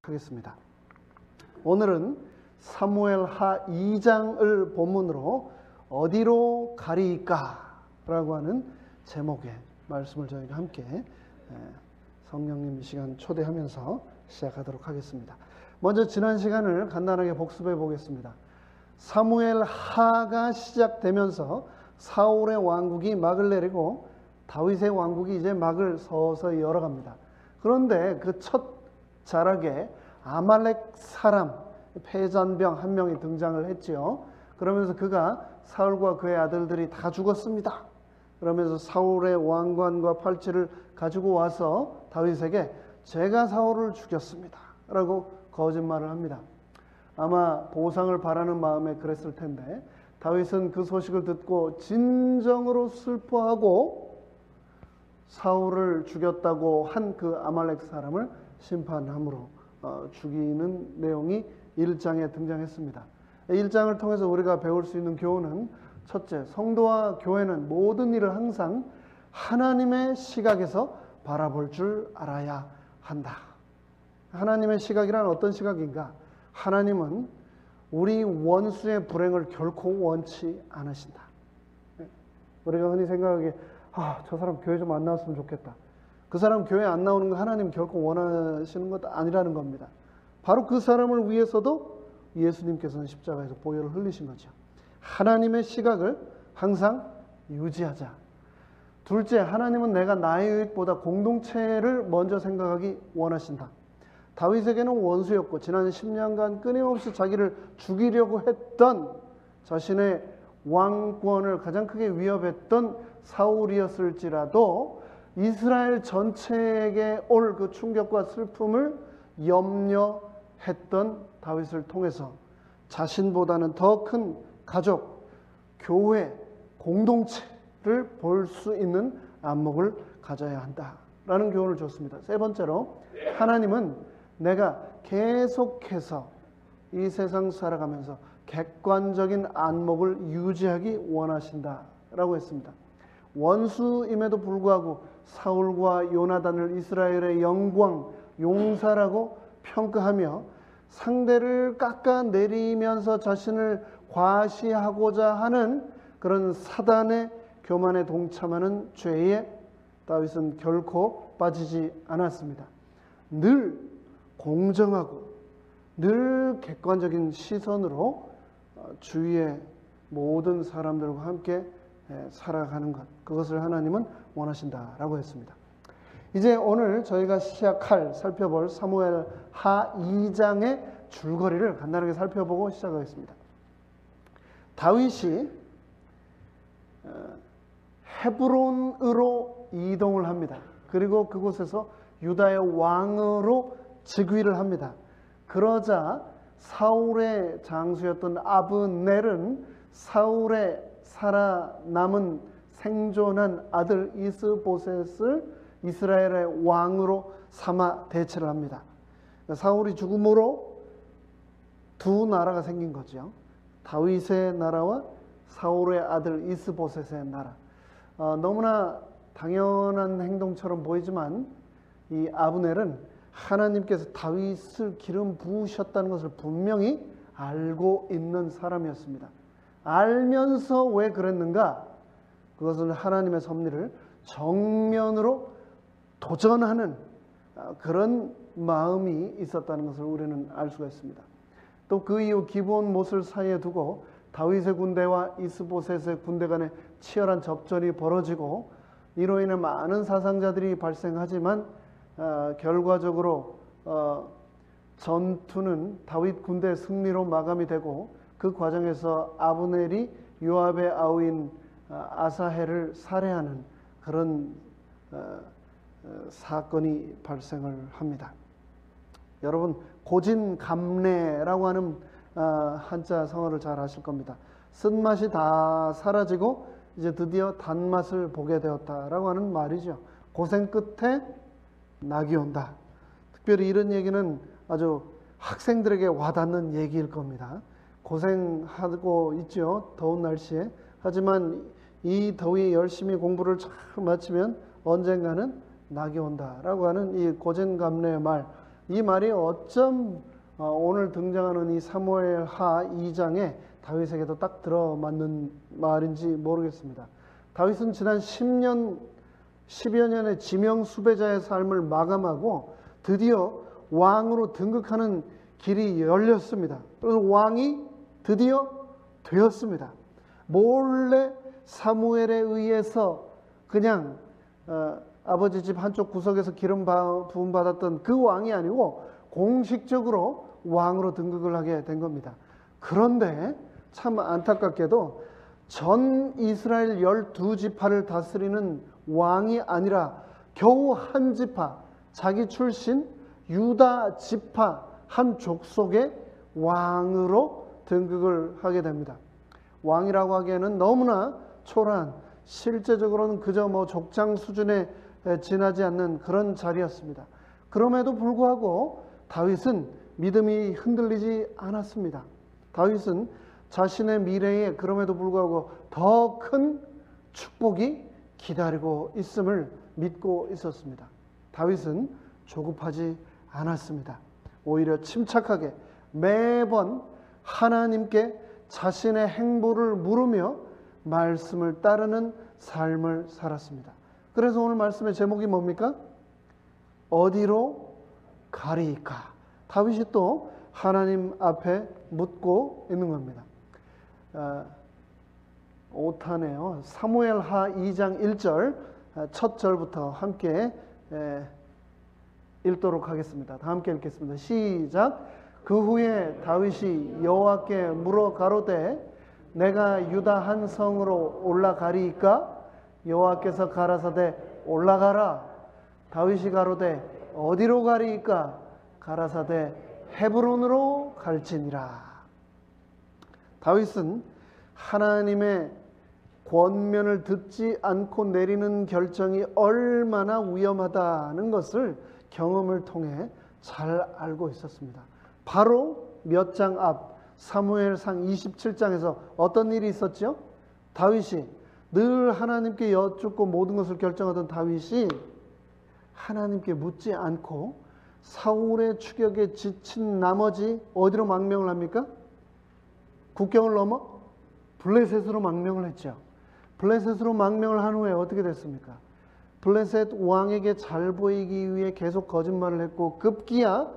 하겠습니다. 오늘은 사무엘하 2장을 본문으로 어디로 가리까? 라고 하는 제목의 말씀을 저희가 함께 성령님 이 시간 초대하면서 시작하도록 하겠습니다. 먼저 지난 시간을 간단하게 복습해 보겠습니다. 사무엘하가 시작되면서 사울의 왕국이 막을 내리고 다윗의 왕국이 이제 막을 서서히 열어갑니다. 그런데 그 첫 자락에 아말렉 사람 패잔병 한 명이 등장을 했지요. 그러면서 그가 사울과 그의 아들들이 다 죽었습니다. 그러면서 사울의 왕관과 팔찌를 가지고 와서 다윗에게 제가 사울을 죽였습니다 라고 거짓말을 합니다. 아마 보상을 바라는 마음에 그랬을 텐데 다윗은 그 소식을 듣고 진정으로 슬퍼하고 사울을 죽였다고 한 그 아말렉 사람을 심판함으로 죽이는 내용이 1장에 등장했습니다. 1장을 통해서 우리가 배울 수 있는 교훈은 첫째, 성도와 교회는 모든 일을 항상 하나님의 시각에서 바라볼 줄 알아야 한다. 하나님의 시각이란 어떤 시각인가? 하나님은 우리 원수의 불행을 결코 원치 않으신다. 우리가 흔히 생각하기에 저 사람 교회 좀 안 나왔으면 좋겠다. 그 사람 교회 안 나오는 거 하나님 결코 원하시는 것 아니라는 겁니다. 바로 그 사람을 위해서도 예수님께서는 십자가에서 보혈을 흘리신 거죠. 하나님의 시각을 항상 유지하자. 둘째, 하나님은 내가 나의 유익보다 공동체를 먼저 생각하기 원하신다. 다윗에게는 원수였고 지난 10년간 끊임없이 자기를 죽이려고 했던 자신의 왕권을 가장 크게 위협했던 사울이었을지라도 이스라엘 전체에게 올 그 충격과 슬픔을 염려했던 다윗을 통해서 자신보다는 더 큰 가족, 교회, 공동체를 볼 수 있는 안목을 가져야 한다라는 교훈을 줬습니다. 세 번째로, 하나님은 내가 계속해서 이 세상 살아가면서 객관적인 안목을 유지하기 원하신다라고 했습니다. 원수임에도 불구하고 사울과 요나단을 이스라엘의 영광, 용사라고 평가하며 상대를 깎아내리면서 자신을 과시하고자 하는 그런 사단의 교만에 동참하는 죄에 다윗은 결코 빠지지 않았습니다. 늘 공정하고 늘 객관적인 시선으로 주위의 모든 사람들과 함께 살아가는 것, 그것을 하나님은 원하신다라고 했습니다. 이제 오늘 저희가 살펴볼 사무엘하 2장의 줄거리를 간단하게 살펴보고 시작하겠습니다. 다윗이 헤브론으로 이동을 합니다. 그리고 그곳에서 유다의 왕으로 즉위를 합니다. 그러자 사울의 장수였던 아브넬은 사울의 살아남은 생존한 아들 이스보셋을 이스라엘의 왕으로 삼아 대체를 합니다. 사울이 죽음으로 두 나라가 생긴 거죠. 다윗의 나라와 사울의 아들 이스보셋의 나라. 너무나 당연한 행동처럼 보이지만 이 아브넬은 하나님께서 다윗을 기름 부으셨다는 것을 분명히 알고 있는 사람이었습니다. 알면서 왜 그랬는가? 그것은 하나님의 섭리를 정면으로 도전하는 그런 마음이 있었다는 것을 우리는 알 수가 있습니다. 또 그 이후 기브온 못을 사이에 두고 다윗의 군대와 이스보셋의 군대 간에 치열한 접전이 벌어지고 이로 인해 많은 사상자들이 발생하지만 결과적으로 전투는 다윗 군대의 승리로 마감이 되고 그 과정에서 아브넬이 요압의 아우인 아사헬을 살해하는 그런 사건이 발생을 합니다. 여러분, 고진감래라고 하는 한자 성어를 잘 아실 겁니다. 쓴맛이 다 사라지고 이제 드디어 단맛을 보게 되었다라고 하는 말이죠. 고생 끝에 낙이 온다. 특별히 이런 얘기는 아주 학생들에게 와닿는 얘기일 겁니다. 고생하고 있죠. 더운 날씨에. 하지만 이 더위에 열심히 공부를 잘 마치면 언젠가는 낙이 온다라고 하는 이 고진감래의 말, 이 말이 어쩜 오늘 등장하는 이 사무엘하 2장에 다윗에게도 딱 들어맞는 말인지 모르겠습니다. 다윗은 지난 10여 년의 지명 수배자의 삶을 마감하고 드디어 왕으로 등극하는 길이 열렸습니다. 그래서 왕이 드디어 되었습니다. 몰래 사무엘에 의해서 그냥 아버지 집 한쪽 구석에서 기름 부음 받았던 그 왕이 아니고 공식적으로 왕으로 등극을 하게 된 겁니다. 그런데 참 안타깝게도 전 이스라엘 12지파를 다스리는 왕이 아니라 겨우 한 지파, 자기 출신 유다 지파 한 족속의 왕으로 등극을 하게 됩니다. 왕이라고 하기에는 너무나 초라한, 실제적으로는 그저 족장 수준에 지나지 않는 그런 자리였습니다. 그럼에도 불구하고 다윗은 믿음이 흔들리지 않았습니다. 다윗은 자신의 미래에 그럼에도 불구하고 더 큰 축복이 기다리고 있음을 믿고 있었습니다. 다윗은 조급하지 않았습니다. 오히려 침착하게 매번 하나님께 자신의 행보를 물으며 말씀을 따르는 삶을 살았습니다. 그래서 오늘 말씀의 제목이 뭡니까? 어디로 가리이까? 다윗이 또 하나님 앞에 묻고 있는 겁니다. 5탄에요. 사무엘하 2장 1절 첫 절부터 함께 읽도록 하겠습니다. 다 함께 읽겠습니다. 시작. 그 후에 다윗이 여호와께 물어 가로되 내가 유다 한 성으로 올라가리이까? 여호와께서 가라사대 올라가라. 다윗이 가로되 어디로 가리이까? 가라사대 헤브론으로 갈지니라. 다윗은 하나님의 권면을 듣지 않고 내리는 결정이 얼마나 위험하다는 것을 경험을 통해 잘 알고 있었습니다. 바로 몇 장 앞 사무엘상 27장에서 어떤 일이 있었죠? 다윗이 늘 하나님께 여쭙고 모든 것을 결정하던 다윗이 하나님께 묻지 않고 사울의 추격에 지친 나머지 어디로 망명을 합니까? 국경을 넘어 블레셋으로 망명을 했죠. 블레셋으로 망명을 한 후에 어떻게 됐습니까? 블레셋 왕에게 잘 보이기 위해 계속 거짓말을 했고 급기야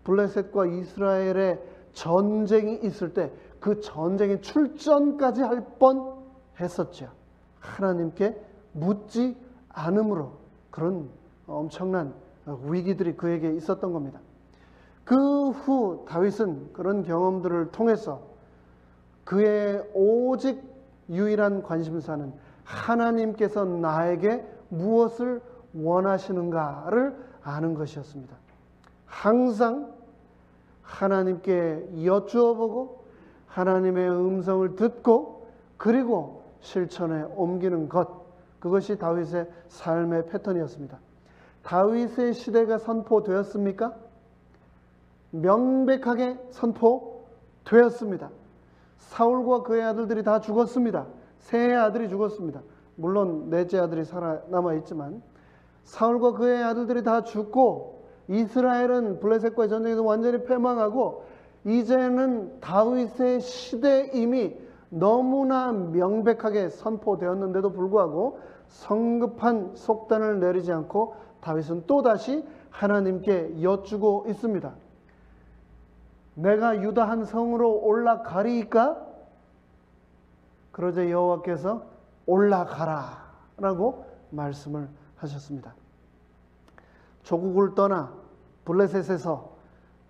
블레셋과 이스라엘의 전쟁이 있을 때 그 전쟁에 출전까지 할 뻔했었죠. 하나님께 묻지 않음으로 그런 엄청난 위기들이 그에게 있었던 겁니다. 그 후 다윗은 그런 경험들을 통해서 그의 오직 유일한 관심사는 하나님께서 나에게 무엇을 원하시는가를 아는 것이었습니다. 항상 하나님께 여쭈어보고 하나님의 음성을 듣고 그리고 실천에 옮기는 것, 그것이 다윗의 삶의 패턴이었습니다. 다윗의 시대가 선포되었습니까? 명백하게 선포되었습니다. 사울과 그의 아들들이 다 죽었습니다. 세 아들이 죽었습니다. 물론 넷째 아들이 살아남아 있지만 사울과 그의 아들들이 다 죽고 이스라엘은 블레셋과의 전쟁에서 완전히 패망하고 이제는 다윗의 시대임이 너무나 명백하게 선포되었는데도 불구하고 성급한 속단을 내리지 않고 다윗은 또다시 하나님께 여쭈고 있습니다. 내가 유다 한 성으로 올라가리이까? 그러자 여호와께서 올라가라 라고 말씀을 하셨습니다. 조국을 떠나 블레셋에서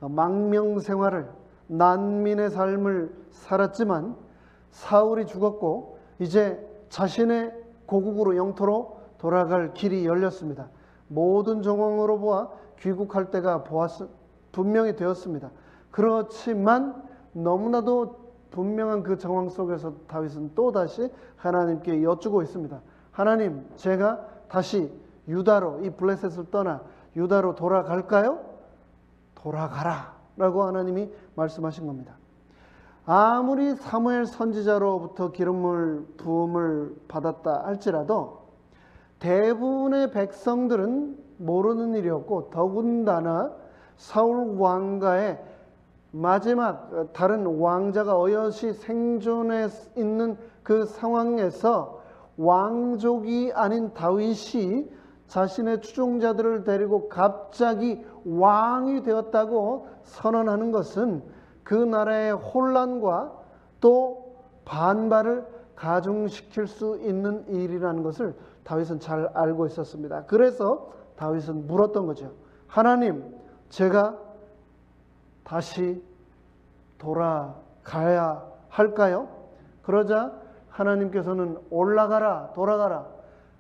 망명 생활을, 난민의 삶을 살았지만 사울이 죽었고 이제 자신의 고국으로, 영토로 돌아갈 길이 열렸습니다. 모든 정황으로 보아 귀국할 때가 분명히 되었습니다. 그렇지만 너무나도 분명한 그 정황 속에서 다윗은 또다시 하나님께 여쭈고 있습니다. 하나님, 제가 다시 유다로, 이 블레셋을 떠나 유다로 돌아갈까요? 돌아가라 라고 하나님이 말씀하신 겁니다. 아무리 사무엘 선지자로부터 기름을 부음을 받았다 할지라도 대부분의 백성들은 모르는 일이었고 더군다나 사울 왕가의 마지막 다른 왕자가 어여시 생존해 있는 그 상황에서 왕족이 아닌 다윗이 자신의 추종자들을 데리고 갑자기 왕이 되었다고 선언하는 것은 그 나라의 혼란과 또 반발을 가중시킬 수 있는 일이라는 것을 다윗은 잘 알고 있었습니다. 그래서 다윗은 물었던 거죠. 하나님, 제가 다시 돌아가야 할까요? 그러자 하나님께서는 올라가라, 돌아가라.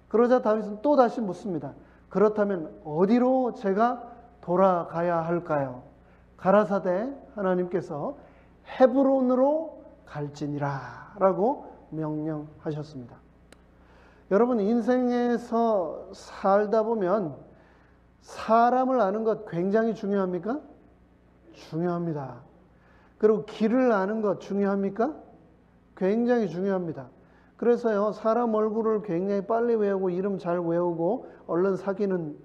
그러자 다윗은 또 다시 묻습니다. 그렇다면 어디로 제가 돌아가야 할까요? 가라사대 하나님께서 헤브론으로 갈지니라 라고 명령하셨습니다. 여러분, 인생에서 살다 보면 사람을 아는 것 굉장히 중요합니까? 중요합니다. 그리고 길을 아는 것 중요합니까? 굉장히 중요합니다. 그래서요, 사람 얼굴을 굉장히 빨리 외우고 이름 잘 외우고 얼른 사귀는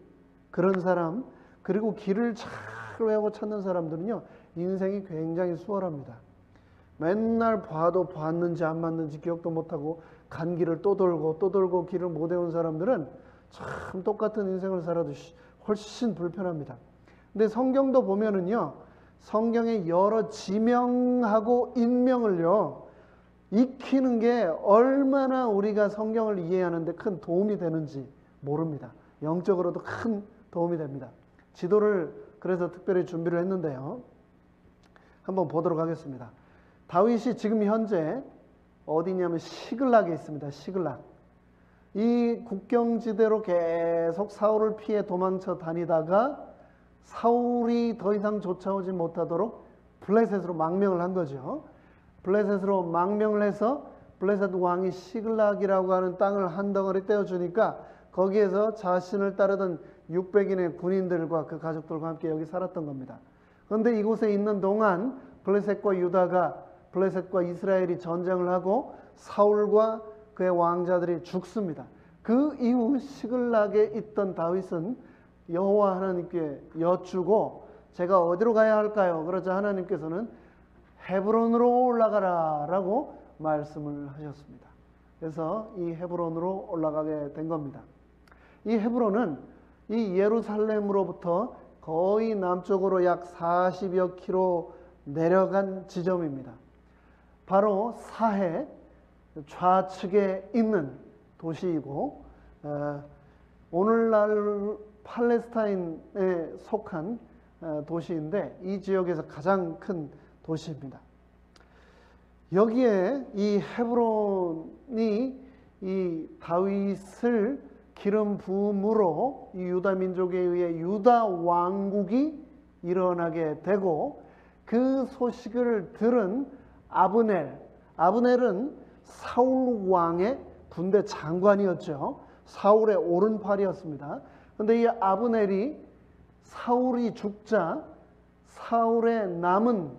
그런 사람, 그리고 길을 잘 외우고 찾는 사람들은요, 인생이 굉장히 수월합니다. 맨날 봐도 봤는지 안 봤는지 기억도 못하고 간 길을 또 돌고 길을 못 외운 사람들은 참 똑같은 인생을 살아도 훨씬 불편합니다. 근데 성경도 보면은요, 성경의 여러 지명하고 인명을요, 익히는 게 얼마나 우리가 성경을 이해하는데 큰 도움이 되는지 모릅니다. 영적으로도 큰 도움이 됩니다. 지도를 그래서 특별히 준비를 했는데요, 한번 보도록 하겠습니다. 다윗이 지금 현재 어디냐면 시글락에 있습니다. 시글락. 이 국경지대로 계속 사울을 피해 도망쳐 다니다가 사울이 더 이상 쫓아오지 못하도록 블레셋으로 망명을 한 거죠. 블레셋으로 망명을 해서 블레셋 왕이 시글락이라고 하는 땅을 한 덩어리 떼어주니까 거기에서 자신을 따르던 600인의 군인들과 그 가족들과 함께 여기 살았던 겁니다. 그런데 이곳에 있는 동안 블레셋과 유다가 블레셋과 이스라엘이 전쟁을 하고 사울과 그의 왕자들이 죽습니다. 그 이후 시글락에 있던 다윗은 여호와 하나님께 여쭈고 제가 어디로 가야 할까요? 그러자 하나님께서는 헤브론으로 올라가라 라고 말씀을 하셨습니다. 그래서 이 헤브론으로 올라가게 된 겁니다. 이 헤브론은 이 예루살렘으로부터 거의 남쪽으로 약 40여 킬로 내려간 지점입니다. 바로 사해 좌측에 있는 도시이고 오늘날 팔레스타인에 속한 도시인데 이 지역에서 가장 큰 도시입니다. 여기에 이 헤브론이 이 다윗을 기름 부음으로 이 유다 민족에 의해 유다 왕국이 일어나게 되고 그 소식을 들은 아브넬은 사울 왕의 군대 장관이었죠. 사울의 오른팔이었습니다. 그런데 이 아브넬이 사울이 죽자 사울의 남은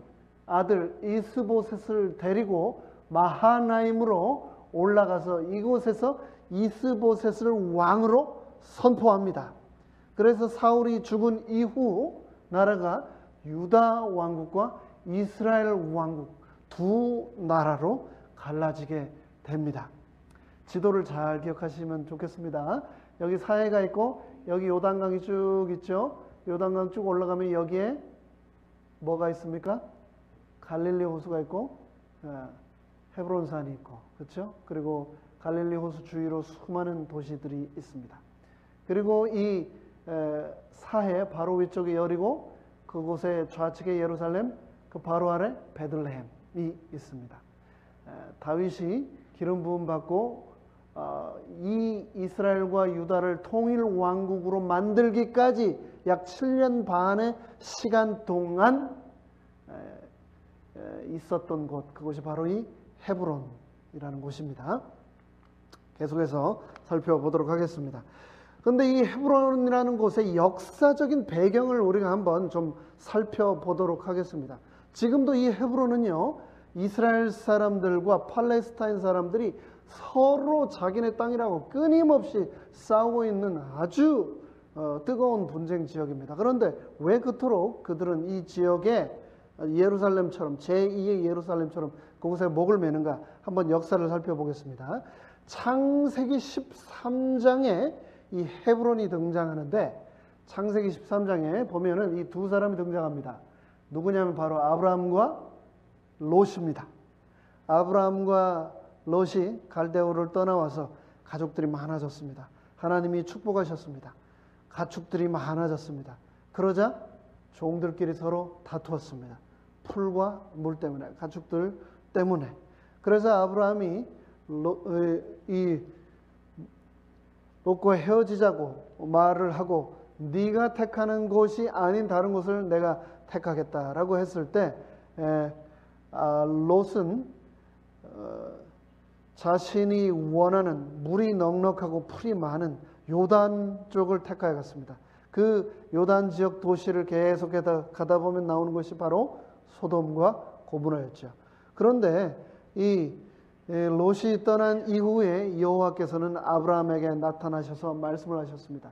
아들 이스보셋을 데리고 마하나임으로 올라가서 이곳에서 이스보셋을 왕으로 선포합니다. 그래서 사울이 죽은 이후 나라가 유다 왕국과 이스라엘 왕국 두 나라로 갈라지게 됩니다. 지도를 잘 기억하시면 좋겠습니다. 여기 사해가 있고 여기 요단강이 쭉 있죠. 요단강 쭉 올라가면 여기에 뭐가 있습니까? 갈릴리 호수가 있고 헤브론산이 있고, 그렇죠? 그리고 갈릴리 호수 주위로 수많은 도시들이 있습니다. 그리고 이 사해 바로 위쪽에 여리고 그곳에 좌측에 예루살렘, 그 바로 아래 베들레헴이 있습니다. 다윗이 기름 부음 받고 이 이스라엘과 유다를 통일 왕국으로 만들기까지 약 7년 반의 시간 동안 있었던 곳, 그곳이 바로 이 헤브론이라는 곳입니다. 계속해서 살펴보도록 하겠습니다. 그런데 이 헤브론이라는 곳의 역사적인 배경을 우리가 한번 좀 살펴보도록 하겠습니다. 지금도 이 헤브론은요, 이스라엘 사람들과 팔레스타인 사람들이 서로 자기네 땅이라고 끊임없이 싸우고 있는 아주 뜨거운 분쟁 지역입니다. 그런데 왜 그토록 그들은 이 지역에 예루살렘처럼 제2의 예루살렘처럼 그곳에 목을 매는가? 한번 역사를 살펴보겠습니다. 창세기 13장에 이 헤브론이 등장하는데 창세기 13장에 보면은 이 두 사람이 등장합니다. 누구냐면 바로 아브라함과 롯입니다. 아브라함과 롯이 갈대우를 떠나와서 가족들이 많아졌습니다. 하나님이 축복하셨습니다. 가축들이 많아졌습니다. 그러자 종들끼리 서로 다투었습니다. 풀과 물 때문에, 가축들 때문에. 그래서 아브라함이 롯과 헤어지자고 말을 하고 네가 택하는 곳이 아닌 다른 곳을 내가 택하겠다라고 했을 때 롯은 자신이 원하는 물이 넉넉하고 풀이 많은 요단 쪽을 택하여 갔습니다. 그 요단 지역 도시를 계속해서 가다 보면 나오는 것이 바로 소돔과 고모라였죠. 그런데 이 롯이 떠난 이후에 여호와께서는 아브라함에게 나타나셔서 말씀을 하셨습니다.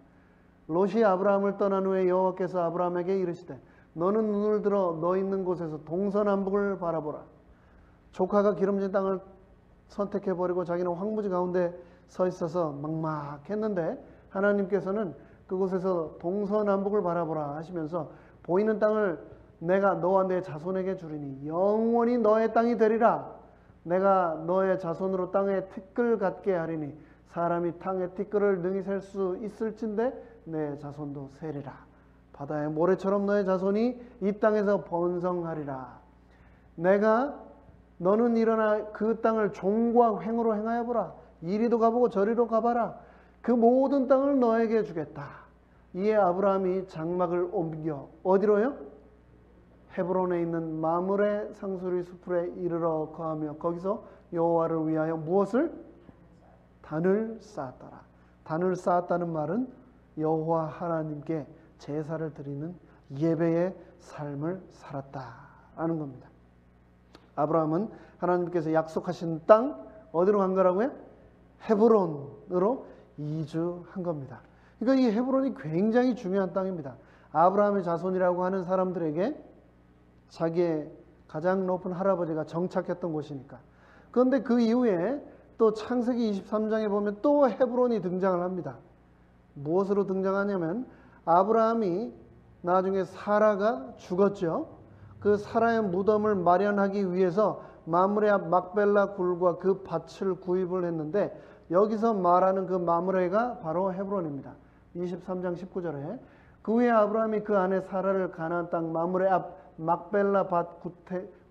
롯이 아브라함을 떠난 후에 여호와께서 아브라함에게 이르시되 너는 눈을 들어 너 있는 곳에서 동서남북을 바라보라. 조카가 기름진 땅을 선택해버리고 자기는 황무지 가운데 서 있어서 막막했는데 하나님께서는 그곳에서 동서남북을 바라보라 하시면서 보이는 땅을 내가 너와 내 자손에게 주리니 영원히 너의 땅이 되리라. 내가 너의 자손으로 땅에 티끌 같게 하리니 사람이 땅에 티끌을 능히 셀 수 있을진데 내 자손도 세리라. 바다의 모래처럼 너의 자손이 이 땅에서 번성하리라. 너는 일어나 그 땅을 종과 횡으로 행하여 보라. 이리도 가보고 저리도 가봐라. 그 모든 땅을 너에게 주겠다. 이에 아브라함이 장막을 옮겨 어디로요? 헤브론에 있는 마므레 상수리 수풀에 이르러 거하며 거기서 여호와를 위하여 무엇을? 단을 쌓았더라. 단을 쌓았다는 말은 여호와 하나님께 제사를 드리는 예배의 삶을 살았다라는 겁니다. 아브라함은 하나님께서 약속하신 땅 어디로 간 거라고요? 헤브론으로 이주한 겁니다. 그러니까 이 헤브론이 굉장히 중요한 땅입니다. 아브라함의 자손이라고 하는 사람들에게 자기의 가장 높은 할아버지가 정착했던 곳이니까. 그런데 그 이후에 또 창세기 23장에 보면 또 헤브론이 등장을 합니다. 무엇으로 등장하냐면 아브라함이 나중에 사라가 죽었죠. 그 사라의 무덤을 마련하기 위해서 마므레 앞 막벨라 굴과 그 밭을 구입을 했는데 여기서 말하는 그 마므레가 바로 헤브론입니다. 23장 19절에 그 후에 아브라함이 그 아내 사라를 가나안 땅 마므레 앞 막벨라 밭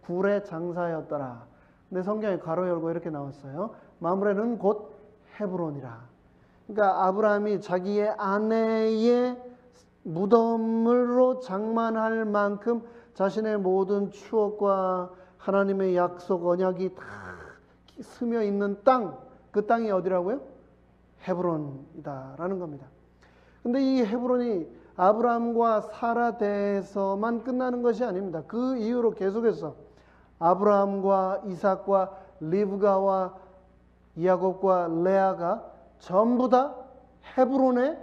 굴에 장사하였더라. 근데 성경에 가로 열고 이렇게 나왔어요. 마므레는 곧 헤브론이라. 그러니까 아브라함이 자기의 아내의 무덤으로 장만할 만큼 자신의 모든 추억과 하나님의 약속 언약이 다 스며 있는 땅, 그 땅이 어디라고요? 헤브론이다라는 겁니다. 근데 이 헤브론이 아브라함과 사라 대에서만 끝나는 것이 아닙니다. 그 이후로 계속해서 아브라함과 이삭과 리브가와 야곱과 레아가 전부 다 헤브론에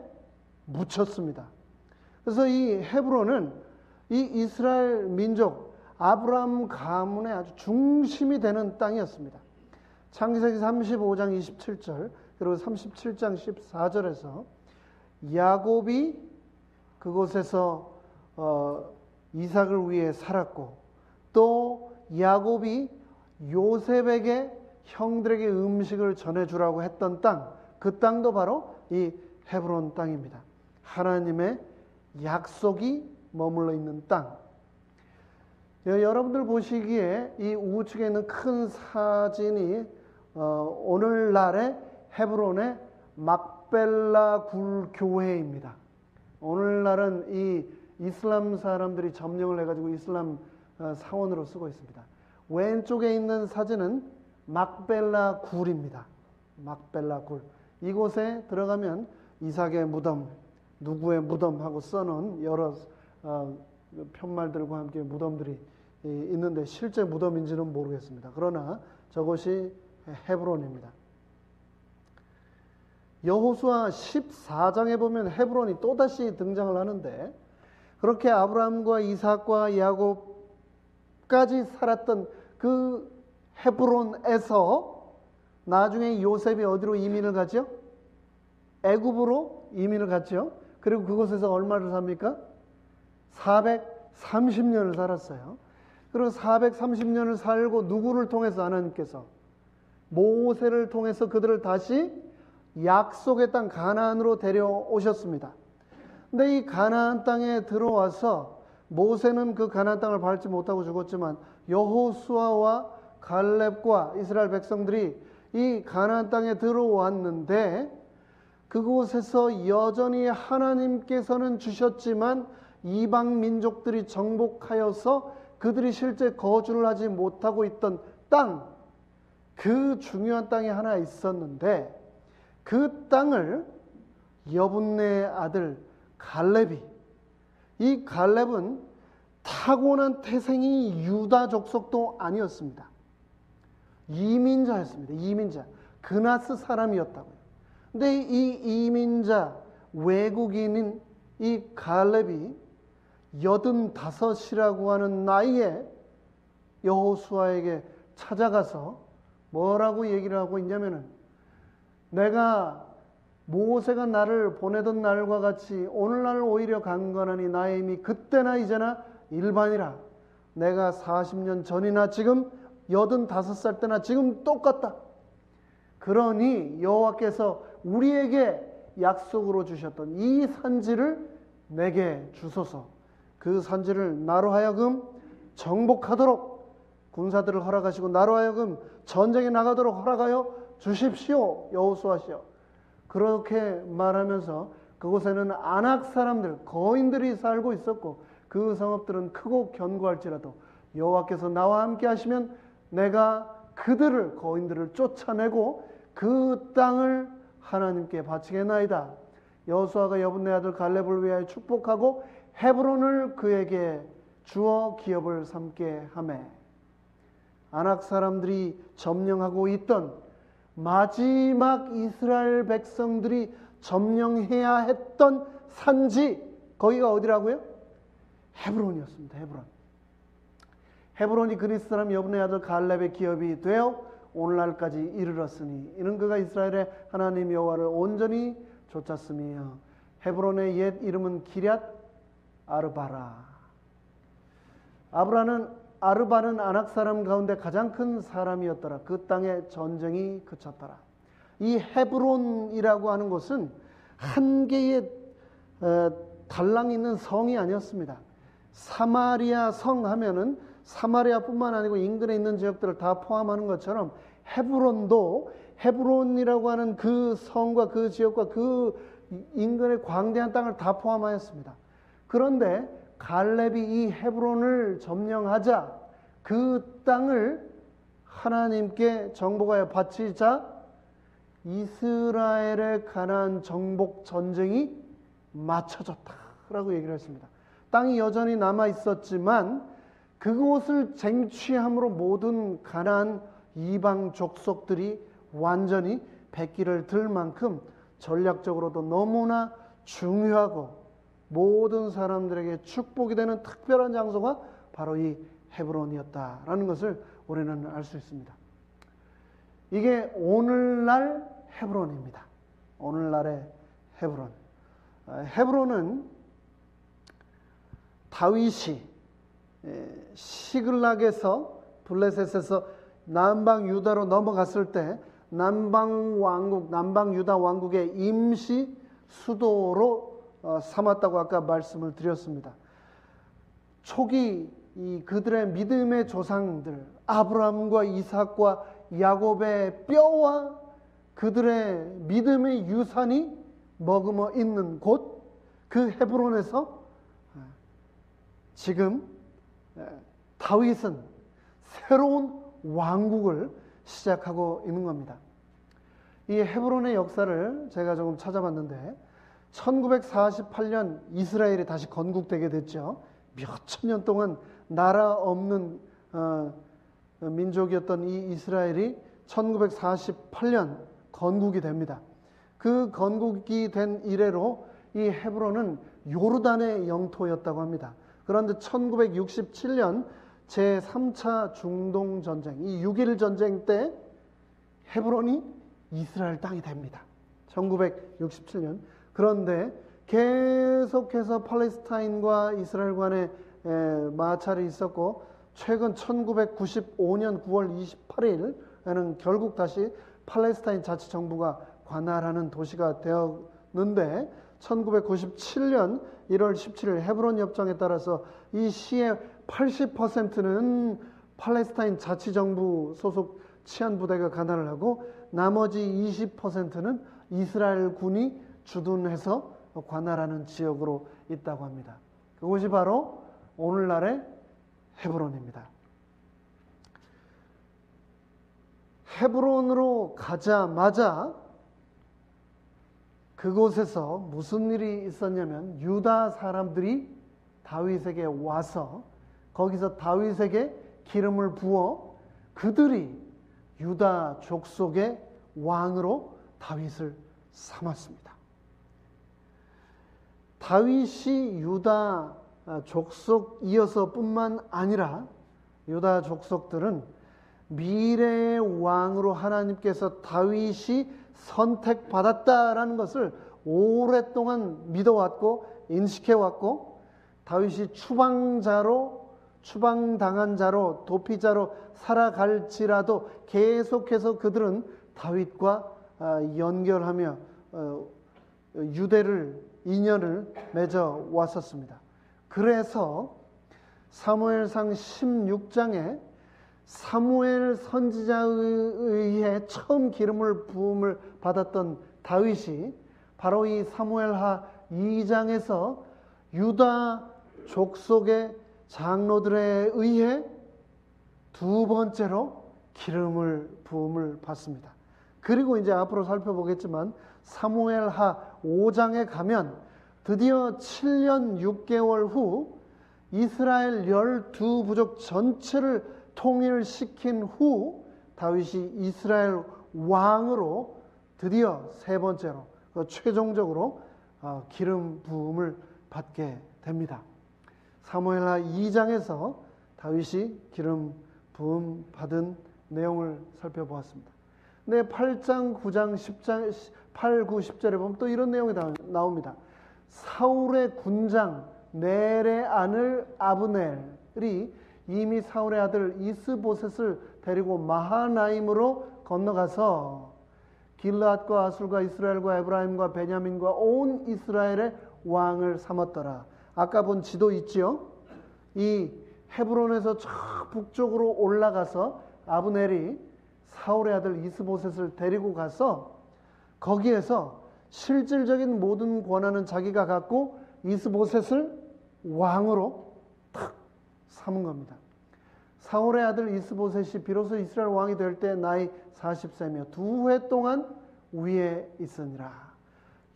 묻혔습니다. 그래서 이 헤브론은 이 이스라엘 민족 아브라함 가문의 아주 중심이 되는 땅이었습니다. 창세기 35장 27절 그리고 37장 14절에서 야곱이 그곳에서 이삭을 위해 살았고 또 야곱이 요셉에게 형들에게 음식을 전해주라고 했던 땅, 그 땅도 바로 이 헤브론 땅입니다. 하나님의 약속이 머물러 있는 땅. 여러분들 보시기에 이 우측에 있는 큰 사진이 오늘날의 헤브론의 막벨라 굴 교회입니다. 오늘날은 이 이슬람 사람들이 점령을 해가지고 이슬람 사원으로 쓰고 있습니다. 왼쪽에 있는 사진은 막벨라 굴입니다. 막벨라 굴. 이곳에 들어가면 이삭의 무덤, 누구의 무덤하고 써놓은 여러 편말들과 함께 무덤들이 있는데 실제 무덤인지는 모르겠습니다. 그러나 저곳이 헤브론입니다. 여호수아 14장에 보면 헤브론이 또다시 등장을 하는데, 그렇게 아브라함과 이삭과 야곱까지 살았던 그 헤브론에서 나중에 요셉이 어디로 이민을 가죠? 애굽으로 이민을 갔죠. 그리고 그곳에서 얼마를 삽니까? 430년을 살았어요. 그리고 430년을 살고 누구를 통해서 하나님께서 모세를 통해서 그들을 다시 약속의 땅 가나안으로 데려오셨습니다. 근데 이 가나안 땅에 들어와서 모세는 그 가나안 땅을 밟지 못하고 죽었지만 여호수아와 갈렙과 이스라엘 백성들이 이 가나안 땅에 들어왔는데, 그곳에서 여전히 하나님께서는 주셨지만 이방 민족들이 정복하여서 그들이 실제 거주를 하지 못하고 있던 땅, 그 중요한 땅이 하나 있었는데, 그 땅을 여분네의 아들 갈렙이, 이 갈렙은 타고난 태생이 유다 족속도 아니었습니다. 이민자였습니다. 이민자. 그나스 사람이었다고요. 근데 이 이민자 외국인인 이 갈렙이 85이라고 하는 나이에 여호수아에게 찾아가서 뭐라고 얘기를 하고 있냐면은, 내가 모세가 나를 보내던 날과 같이 오늘날 오히려 강건하니 나의 힘이 그때나 이제나 일반이라. 내가 40년 전이나 지금 85살 때나 지금 똑같다. 그러니 여호와께서 우리에게 약속으로 주셨던 이 산지를 내게 주소서. 그 산지를 나로 하여금 정복하도록 군사들을 허락하시고 나로 하여금 전쟁에 나가도록 허락하여 주십시오, 여호수아시여. 그렇게 말하면서 그곳에는 아낙 사람들, 거인들이 살고 있었고 그 성읍들은 크고 견고할지라도 여호와께서 나와 함께 하시면 내가 그들을, 거인들을 쫓아내고 그 땅을 하나님께 바치겠나이다. 여호수아가 여분네 아들 갈렙을 위하여 축복하고 헤브론을 그에게 주어 기업을 삼게 하매, 아낙 사람들이 점령하고 있던 마지막 이스라엘 백성들이 점령해야 했던 산지, 거기가 어디라고요? 헤브론이었습니다. 헤브론. 헤브론이 그리스 사람 여분네 아들 갈렙의 기업이 되어 오늘날까지 이르렀으니 이는 그가 이스라엘의 하나님 여호와를 온전히 쫓았음이요. 헤브론의 옛 이름은 기럇 아르바라. 아르바는 아낙 사람 가운데 가장 큰 사람이었더라. 그 땅에 전쟁이 그쳤더라. 이 헤브론이라고 하는 곳은 한 개의 달랑 있는 성이 아니었습니다. 사마리아 성 하면은 사마리아뿐만 아니고 인근에 있는 지역들을 다 포함하는 것처럼 헤브론도 헤브론이라고 하는 그 성과 그 지역과 그 인근의 광대한 땅을 다 포함하였습니다. 그런데 갈렙이 이 헤브론을 점령하자 그 땅을 하나님께 정복하여 바치자 이스라엘의 가나안 정복 전쟁이 맞춰졌다라고 얘기를 했습니다. 땅이 여전히 남아 있었지만 그곳을 쟁취함으로 모든 가나안 이방 족속들이 완전히 백기를 들 만큼 전략적으로도 너무나 중요하고 모든 사람들에게 축복이 되는 특별한 장소가 바로 이 헤브론이었다라는 것을 우리는 알 수 있습니다. 이게 오늘날 헤브론입니다. 오늘날의 헤브론. 헤브론은 다윗이 시글락에서 블레셋에서 남방 유다로 넘어갔을 때 남방 왕국, 남방 유다 왕국의 임시 수도로 삼았다고 아까 말씀을 드렸습니다. 초기 그들의 믿음의 조상들 아브라함과 이삭과 야곱의 뼈와 그들의 믿음의 유산이 머금어 있는 곳, 그 헤브론에서 지금 다윗은 새로운 왕국을 시작하고 있는 겁니다. 이 헤브론의 역사를 제가 조금 찾아봤는데 1948년 이스라엘이 다시 건국되게 됐죠. 몇천 년 동안 나라 없는 민족이었던 이 이스라엘이 1948년 건국이 됩니다. 그 건국이 된 이래로 이 헤브론은 요르단의 영토였다고 합니다. 그런데 1967년 제3차 중동전쟁, 이 6.1 전쟁 때 헤브론이 이스라엘 땅이 됩니다. 1967년. 그런데 계속해서 팔레스타인과 이스라엘 간의 마찰이 있었고 최근 1995년 9월 28일에는 결국 다시 팔레스타인 자치정부가 관할하는 도시가 되었는데 1997년 1월 17일 헤브론 협정에 따라서 이 시의 80%는 팔레스타인 자치정부 소속 치안부대가 관할을 하고 나머지 20%는 이스라엘 군이 주둔해서 관할하는 지역으로 있다고 합니다. 그것이 바로 오늘날의 헤브론입니다. 헤브론으로 가자마자 그곳에서 무슨 일이 있었냐면 유다 사람들이 다윗에게 와서 거기서 다윗에게 기름을 부어 그들이 유다 족속의 왕으로 다윗을 삼았습니다. 다윗이 유다 족속이어서뿐만 아니라 유다 족속들은 미래의 왕으로 하나님께서 다윗이 선택받았다라는 것을 오랫동안 믿어왔고 인식해왔고 다윗이 추방당한 자로 도피자로 살아갈지라도 계속해서 그들은 다윗과 연결하며 인연을 맺어 왔었습니다. 그래서 사무엘상 16장에 사무엘 선지자에 의해 처음 기름을 부음을 받았던 다윗이 바로 이 사무엘하 2장에서 유다 족속의 장로들에 의해 두 번째로 기름을 부음을 받습니다. 그리고 이제 앞으로 살펴보겠지만 사무엘하 5장에 가면 드디어 7년 6개월 후 이스라엘 12부족 전체를 통일시킨 후 다윗이 이스라엘 왕으로 드디어 세 번째로 최종적으로 기름 부음을 받게 됩니다. 사무엘하 2장에서 다윗이 기름 부음 받은 내용을 살펴보았습니다. 네, 8장, 9장, 10장, 8, 9, 10절에 보면 또 이런 내용이 나옵니다. 사울의 군장 넬의 아들 아브넬이 이미 사울의 아들 이스보셋을 데리고 마하나임으로 건너가서 길르앗과 아술과 이스라엘과 에브라임과 베냐민과 온 이스라엘의 왕을 삼았더라. 아까 본 지도 있지요? 이 헤브론에서 저 북쪽으로 올라가서 아브넬이 사울의 아들 이스보셋을 데리고 가서 거기에서 실질적인 모든 권한은 자기가 갖고 이스보셋을 왕으로 탁 삼은 겁니다. 사울의 아들 이스보셋이 비로소 이스라엘 왕이 될 때 나이 40세며 2해 동안 위에 있으니라.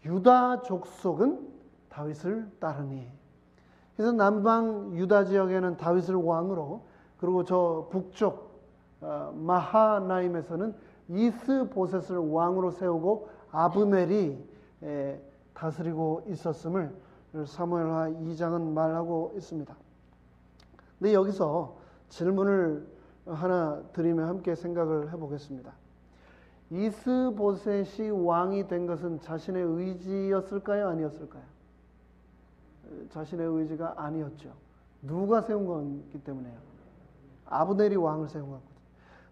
유다 족속은 다윗을 따르니. 그래서 남방 유다 지역에는 다윗을 왕으로, 그리고 저 북쪽 마하나임에서는 이스보셋을 왕으로 세우고 아브넬이 다스리고 있었음을 사무엘하 2장은 말하고 있습니다. 근데 여기서 질문을 하나 드리며 함께 생각을 해보겠습니다. 이스보셋이 왕이 된 것은 자신의 의지였을까요? 아니었을까요? 자신의 의지가 아니었죠. 누가 세운 거기 때문에요? 아브넬이 왕을 세운 거거든요.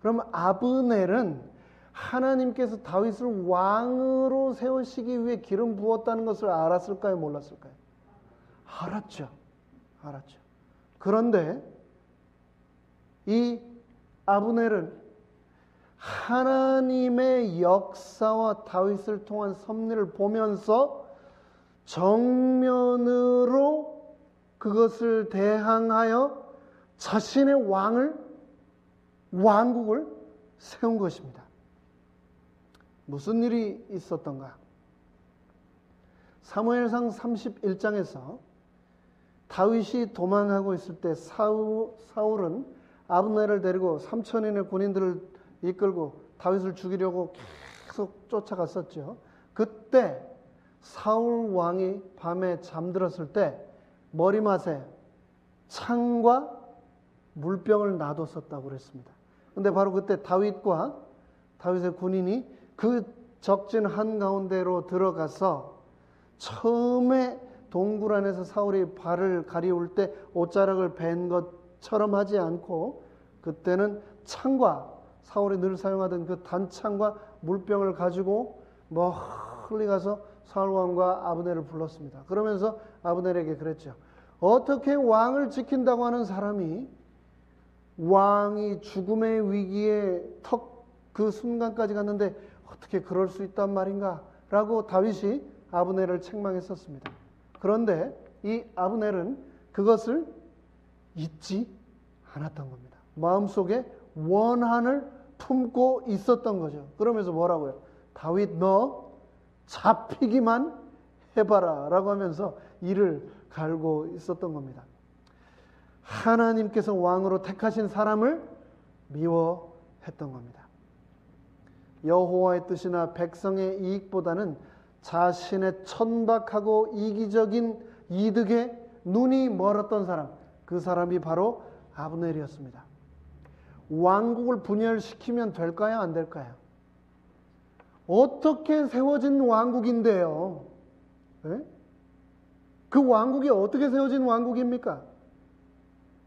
그럼 아브넬은 하나님께서 다윗을 왕으로 세우시기 위해 기름 부었다는 것을 알았을까요? 몰랐을까요? 알았죠. 그런데 이 아브넬은 하나님의 역사와 다윗을 통한 섭리를 보면서 정면으로 그것을 대항하여 자신의 왕국을 세운 것입니다. 무슨 일이 있었던가? 사무엘상 31장에서 다윗이 도망하고 있을 때 사울은 아브넬을 데리고 3,000인의 군인들을 이끌고 다윗을 죽이려고 계속 쫓아갔었죠. 그때 사울 왕이 밤에 잠들었을 때 머리맡에 창과 물병을 놔뒀었다고 그랬습니다. 근데 바로 그때 다윗과 다윗의 군인이 그 적진 한가운데로 들어가서 처음에 동굴 안에서 사울이 발을 가리울 때 옷자락을 벤 것처럼 하지 않고 그때는 창과 사울이 늘 사용하던 그 단창과 물병을 가지고 멀리 가서 사울 왕과 아브넬을 불렀습니다. 그러면서 아브넬에게 그랬죠. 어떻게 왕을 지킨다고 하는 사람이 왕이 죽음의 위기에 턱 그 순간까지 갔는데 어떻게 그럴 수 있단 말인가? 라고 다윗이 아브넬을 책망했었습니다. 그런데 이 아브넬은 그것을 잊지 않았던 겁니다. 마음속에 원한을 품고 있었던 거죠. 그러면서 뭐라고요? 다윗 너 잡히기만 해봐라 라고 하면서 이를 갈고 있었던 겁니다. 하나님께서 왕으로 택하신 사람을 미워했던 겁니다. 여호와의 뜻이나 백성의 이익보다는 자신의 천박하고 이기적인 이득에 눈이 멀었던 사람, 그 사람이 바로 아브넬이었습니다. 왕국을 분열시키면 될까요? 안 될까요? 어떻게 세워진 왕국인데요? 네? 그 왕국이 어떻게 세워진 왕국입니까?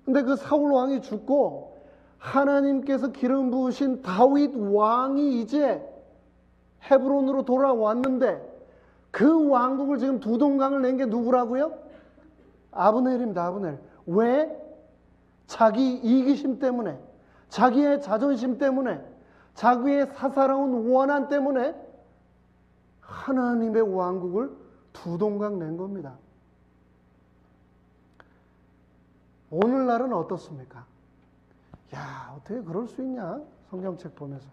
근데 그 사울 왕이 죽고 하나님께서 기름 부으신 다윗 왕이 이제 헤브론으로 돌아왔는데 그 왕국을 지금 두 동강을 낸 게 누구라고요? 아브넬입니다. 아브넬. 왜? 자기 이기심 때문에, 자기의 자존심 때문에, 자기의 사사로운 원한 때문에 하나님의 왕국을 두 동강 낸 겁니다. 오늘날은 어떻습니까? 야, 어떻게 그럴 수 있냐? 성경책 보면서.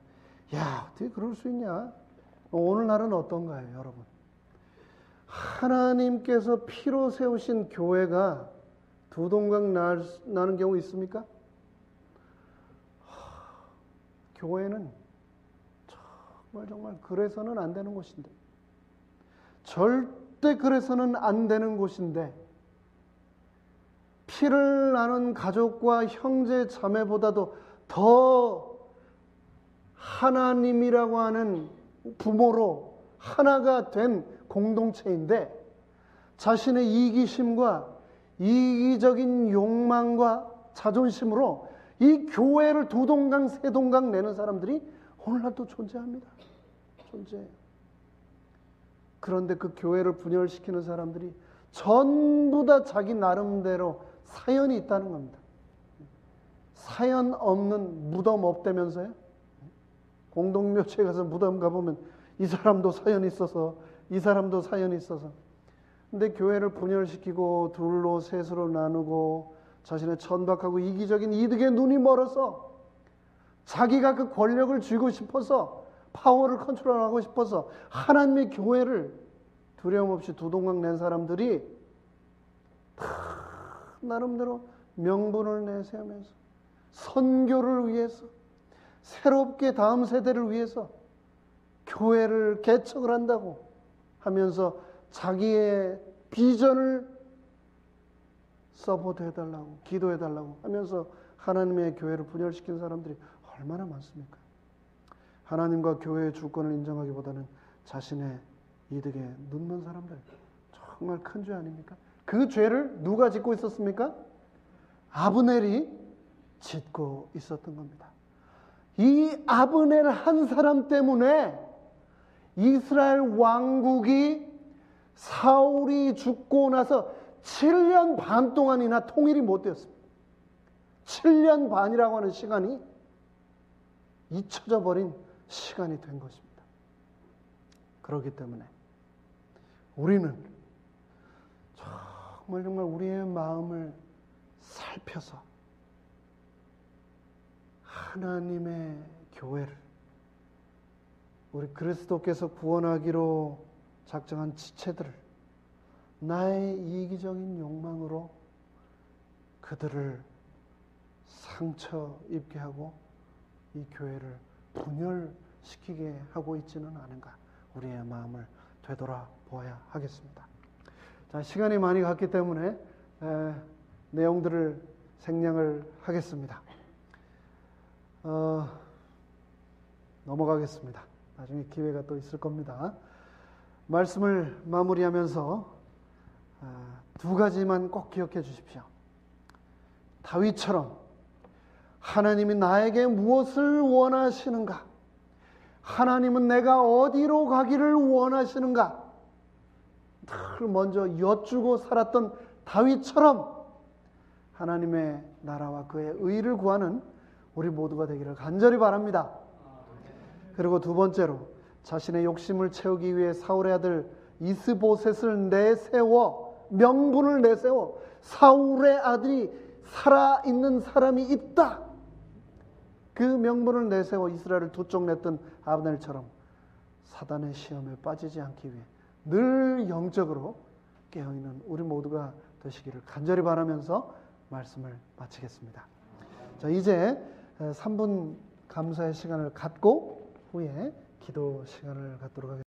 야, 어떻게 그럴 수 있냐? 오늘날은 어떤가요, 여러분? 하나님께서 피로 세우신 교회가 두 동강 나는 경우 있습니까? 교회는 정말 그래서는 안 되는 곳인데, 절대 그래서는 안 되는 곳인데, 피를 나눈 가족과 형제 자매보다도 더 하나님이라고 하는 부모로 하나가 된 공동체인데 자신의 이기심과 이기적인 욕망과 자존심으로 이 교회를 두 동강 세 동강 내는 사람들이 오늘날도 존재합니다. 존재해요. 그런데 그 교회를 분열시키는 사람들이 전부 다 자기 나름대로 사연이 있다는 겁니다. 사연 없는 무덤 없다면서요? 공동묘지에 가서 무덤 가보면 이 사람도 사연이 있어서 이 사람도 사연이 있어서. 근데 교회를 분열시키고 둘로 셋으로 나누고 자신의 천박하고 이기적인 이득에 눈이 멀어서 자기가 그 권력을 쥐고 싶어서 파워를 컨트롤하고 싶어서 하나님의 교회를 두려움 없이 두 동강 낸 사람들이 다 나름대로 명분을 내세우면서 선교를 위해서 새롭게 다음 세대를 위해서 교회를 개척을 한다고 하면서 자기의 비전을 서포트 해달라고 기도해달라고 하면서 하나님의 교회를 분열시킨 사람들이 얼마나 많습니까? 하나님과 교회의 주권을 인정하기보다는 자신의 이득에 눈먼 사람들, 정말 큰 죄 아닙니까? 그 죄를 누가 짓고 있었습니까? 아브넬이 짓고 있었던 겁니다. 이 아브넬 한 사람 때문에 이스라엘 왕국이 사울이 죽고 나서 7년 반 동안이나 통일이 못 되었습니다. 7년 반이라고 하는 시간이 잊혀져 버린 시간이 된 것입니다. 그렇기 때문에 우리는 정말 우리의 마음을 살펴서 하나님의 교회를 우리 그리스도께서 구원하기로 작정한 지체들을 나의 이기적인 욕망으로 그들을 상처 입게 하고 이 교회를 분열시키게 하고 있지는 않은가, 우리의 마음을 되돌아보아야 하겠습니다. 자, 시간이 많이 갔기 때문에 내용들을 생략을 하겠습니다. 넘어가겠습니다. 나중에 기회가 또 있을 겁니다. 말씀을 마무리하면서 두 가지만 꼭 기억해 주십시오. 다윗처럼 하나님이 나에게 무엇을 원하시는가? 하나님은 내가 어디로 가기를 원하시는가? 늘 먼저 여쭈고 살았던 다윗처럼 하나님의 나라와 그의 의를 구하는 우리 모두가 되기를 간절히 바랍니다. 그리고 두 번째로 자신의 욕심을 채우기 위해 사울의 아들 이스보셋을 내세워, 명분을 내세워 사울의 아들이 살아있는 사람이 있다, 그 명분을 내세워 이스라엘을 두 쪽 냈던 아브넬처럼 사단의 시험에 빠지지 않기 위해 늘 영적으로 깨어있는 우리 모두가 되시기를 간절히 바라면서 말씀을 마치겠습니다. 자, 이제 3분 감사의 시간을 갖고 후에 기도 시간을 갖도록 하겠습니다.